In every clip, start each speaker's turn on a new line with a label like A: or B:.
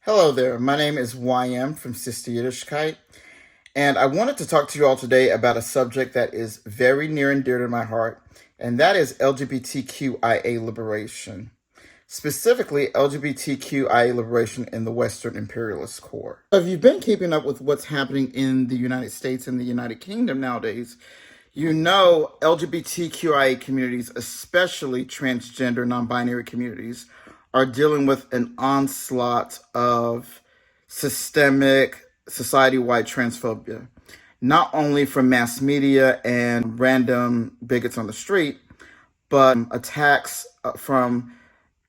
A: Hello there, my name is YM from Sister Yiddishkeit, and I wanted to talk to you all today about a subject that is very near and dear to my heart, and that is LGBTQIA liberation. Specifically, LGBTQIA liberation in the Western Imperialist core. If you've been keeping up with what's happening in the United States and the United Kingdom nowadays, you know LGBTQIA communities, especially transgender, non-binary communities, are dealing with an onslaught of systemic, society-wide transphobia, not only from mass media and random bigots on the street, but attacks from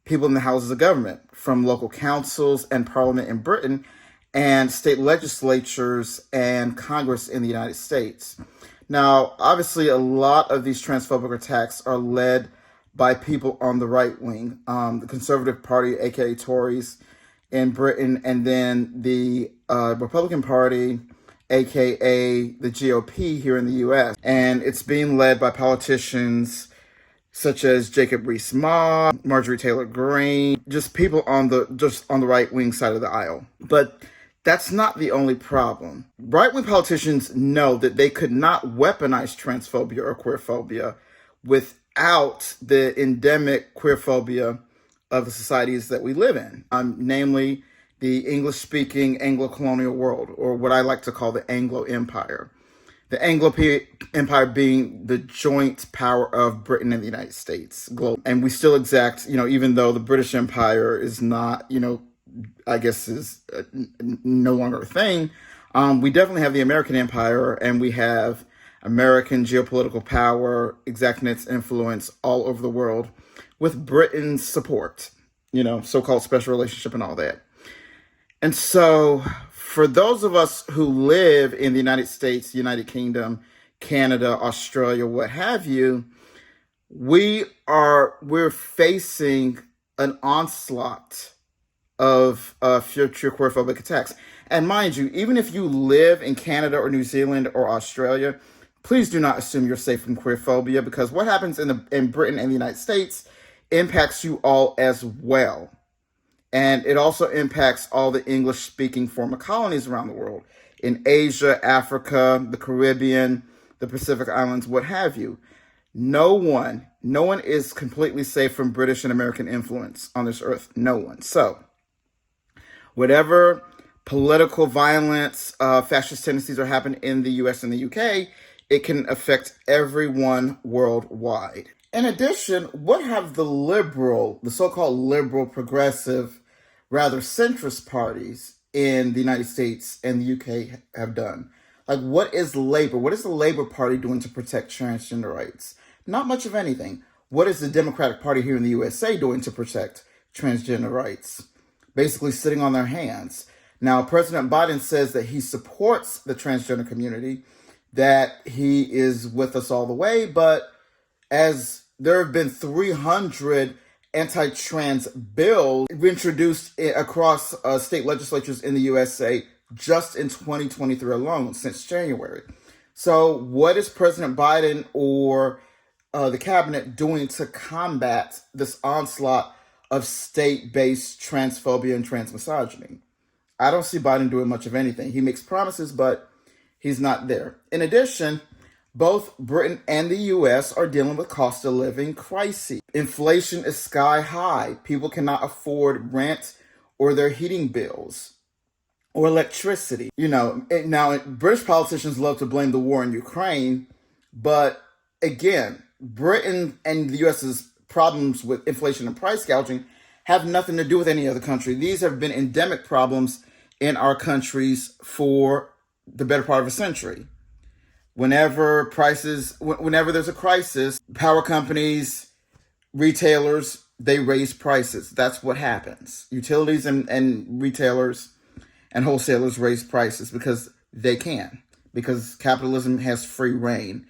A: people in the houses of government, from local councils and parliament in Britain, and state legislatures and Congress in the United States. Now, obviously, a lot of these transphobic attacks are led by people on the right wing, the Conservative Party, aka Tories, in Britain, and then the Republican Party, aka the GOP here in the US. And it's being led by politicians such as Jacob Rees-Mogg, Marjorie Taylor Greene, just people on the right wing side of the aisle. But that's not the only problem. Right-wing politicians know that they could not weaponize transphobia or queerphobia without the endemic queerphobia of the societies that we live in, namely the English-speaking Anglo-colonial world, or what I like to call the Anglo Empire. The Anglo Empire being the joint power of Britain and the United States globally. And we still exact, even though the British Empire is not, I guess is no longer a thing, we definitely have the American Empire, and we have American geopolitical power exacting its influence all over the world with Britain's support, so-called special relationship and all that. And so for those of us who live in the United States, United Kingdom, Canada, Australia, what have you, we're facing an onslaught of future queerphobic attacks. And mind you, even if you live in Canada or New Zealand or Australia, please do not assume you're safe from queerphobia, because what happens in Britain and the United States impacts you all as well. And it also impacts all the English-speaking former colonies around the world, in Asia, Africa, the Caribbean, the Pacific Islands, what have you. No one is completely safe from British and American influence on this earth. No one. So, whatever political violence, fascist tendencies are happening in the US and the UK, it can affect everyone worldwide. In addition, what have the so-called liberal, progressive, rather centrist parties in the United States and the UK have done? Like, what is Labor? What is the Labor Party doing to protect transgender rights? Not much of anything. What is the Democratic Party here in the USA doing to protect transgender rights? Basically sitting on their hands. Now, President Biden says that he supports the transgender community, that he is with us all the way, but as there have been 300 anti-trans bills introduced across state legislatures in the USA just in 2023 alone, since January. So what is President Biden or the cabinet doing to combat this onslaught of state-based transphobia and transmisogyny? I don't see Biden doing much of anything. He makes promises, but he's not there. In addition, both Britain and the US are dealing with cost of living crises. Inflation is sky high. People cannot afford rent or their heating bills or electricity. Now British politicians love to blame the war in Ukraine, but again, Britain and the US's problems with inflation and price gouging have nothing to do with any other country. These have been endemic problems in our countries for the better part of a century. Whenever there's a crisis, power companies, retailers, they raise prices. That's what happens. Utilities and retailers and wholesalers raise prices because they can, because capitalism has free reign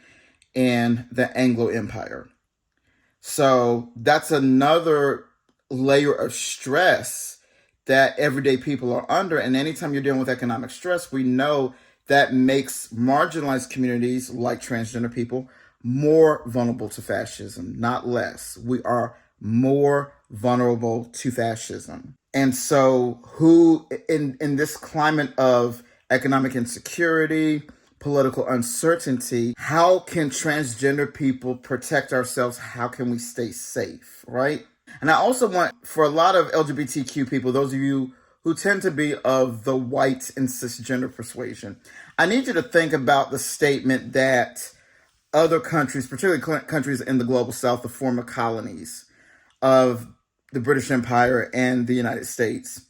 A: in the Anglo Empire. So that's another layer of stress that everyday people are under. And anytime you're dealing with economic stress, we know that makes marginalized communities like transgender people more vulnerable to fascism, not less. We are more vulnerable to fascism. And so who, in this climate of economic insecurity, political uncertainty, how can transgender people protect ourselves? How can we stay safe, right? And I also want, for a lot of LGBTQ people, those of you who tend to be of the white and cisgender persuasion, I need you to think about the statement that other countries, particularly countries in the global south, the former colonies of the British Empire and the United States,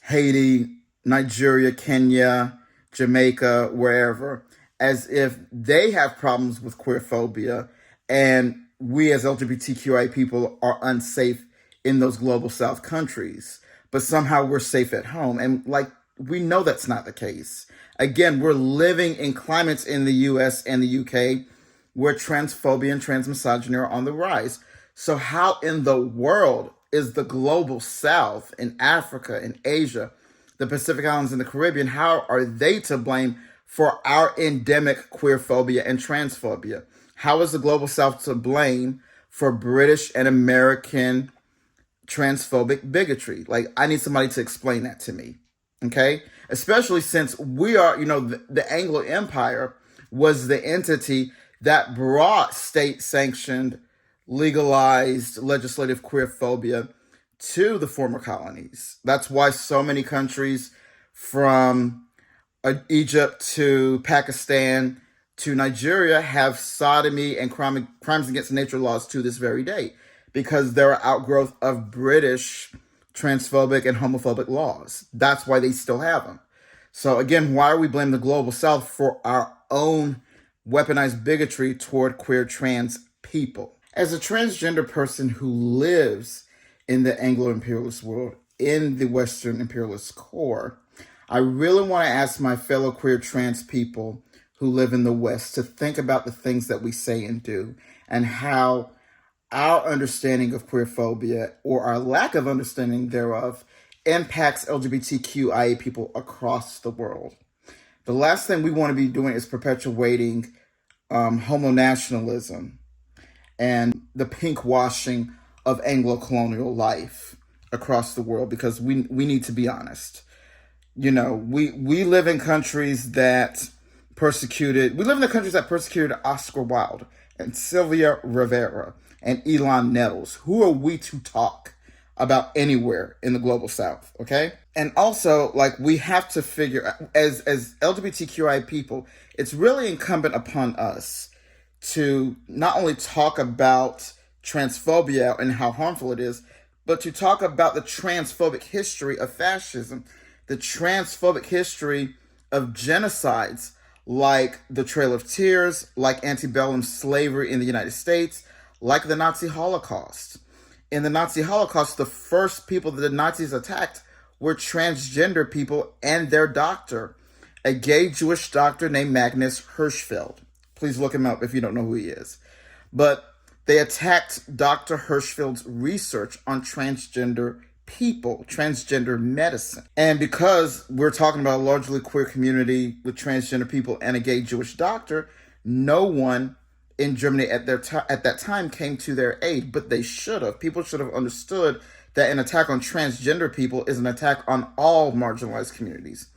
A: Haiti, Nigeria, Kenya, Jamaica, wherever, as if they have problems with queerphobia and we as LGBTQIA people are unsafe in those global south countries, but somehow we're safe at home. And like, we know that's not the case. Again, we're living in climates in the US and the UK where transphobia and transmisogyny are on the rise. So how in the world is the global south in Africa and Asia, the Pacific Islands and the Caribbean, how are they to blame for our endemic queerphobia and transphobia? How is the global south to blame for British and American transphobic bigotry? Like, I need somebody to explain that to me, okay? Especially since we are, the Anglo Empire was the entity that brought state-sanctioned, legalized, legislative queerphobia to the former colonies. That's why so many countries from Egypt to Pakistan to Nigeria have sodomy and crimes against nature laws to this very day, because they're an outgrowth of British transphobic and homophobic laws. That's why they still have them. So again, why are we blaming the global south for our own weaponized bigotry toward queer trans people? As a transgender person who lives in the Anglo-imperialist world, in the Western imperialist core, I really want to ask my fellow queer trans people who live in the West to think about the things that we say and do, and how our understanding of queerphobia, or our lack of understanding thereof, impacts LGBTQIA people across the world. The last thing we want to be doing is perpetuating homonationalism and the pink washing of Anglo-colonial life across the world, because we need to be honest. We live in countries that persecuted Oscar Wilde and Sylvia Rivera and Elon Nettles. Who are we to talk about anywhere in the global south, okay? And also, we have to figure, as LGBTQI people, it's really incumbent upon us to not only talk about transphobia and how harmful it is, but to talk about the transphobic history of fascism, the transphobic history of genocides like the Trail of Tears, like antebellum slavery in the United States, like the Nazi Holocaust. In the Nazi Holocaust, the first people that the Nazis attacked were transgender people and their doctor, a gay Jewish doctor named Magnus Hirschfeld. Please look him up if you don't know who he is. But they attacked Dr. Hirschfeld's research on transgender people, transgender medicine. And because we're talking about a largely queer community with transgender people and a gay Jewish doctor, no one in Germany at that time came to their aid, but they should have. People should have understood that an attack on transgender people is an attack on all marginalized communities,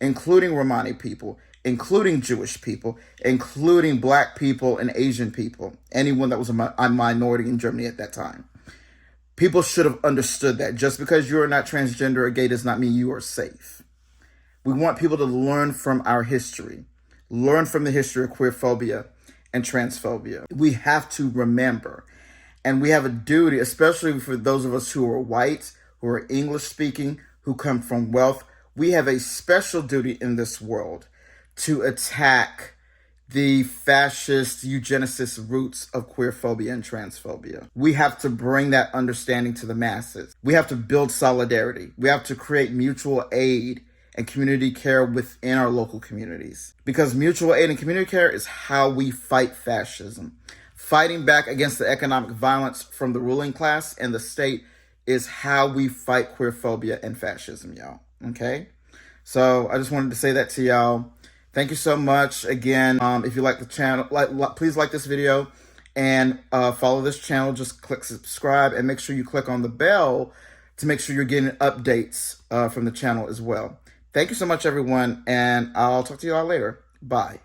A: including Romani people, including Jewish people, including Black people and Asian people, anyone that was a minority in Germany at that time. People should have understood that. Just because you are not transgender or gay does not mean you are safe. We want people to learn from our history, learn from the history of queerphobia and transphobia. We have to remember, and we have a duty, especially for those of us who are white, who are English speaking, who come from wealth. We have a special duty in this world to attack the fascist eugenicist roots of queerphobia and transphobia. We have to bring that understanding to the masses. We have to build solidarity. We have to create mutual aid and community care within our local communities. Because mutual aid and community care is how we fight fascism. Fighting back against the economic violence from the ruling class and the state is how we fight queerphobia and fascism, y'all. Okay? So I just wanted to say that to y'all. Thank you so much. Again, if you like the channel, please like this video and follow this channel. Just click subscribe and make sure you click on the bell to make sure you're getting updates from the channel as well. Thank you so much, everyone, and I'll talk to you all later. Bye.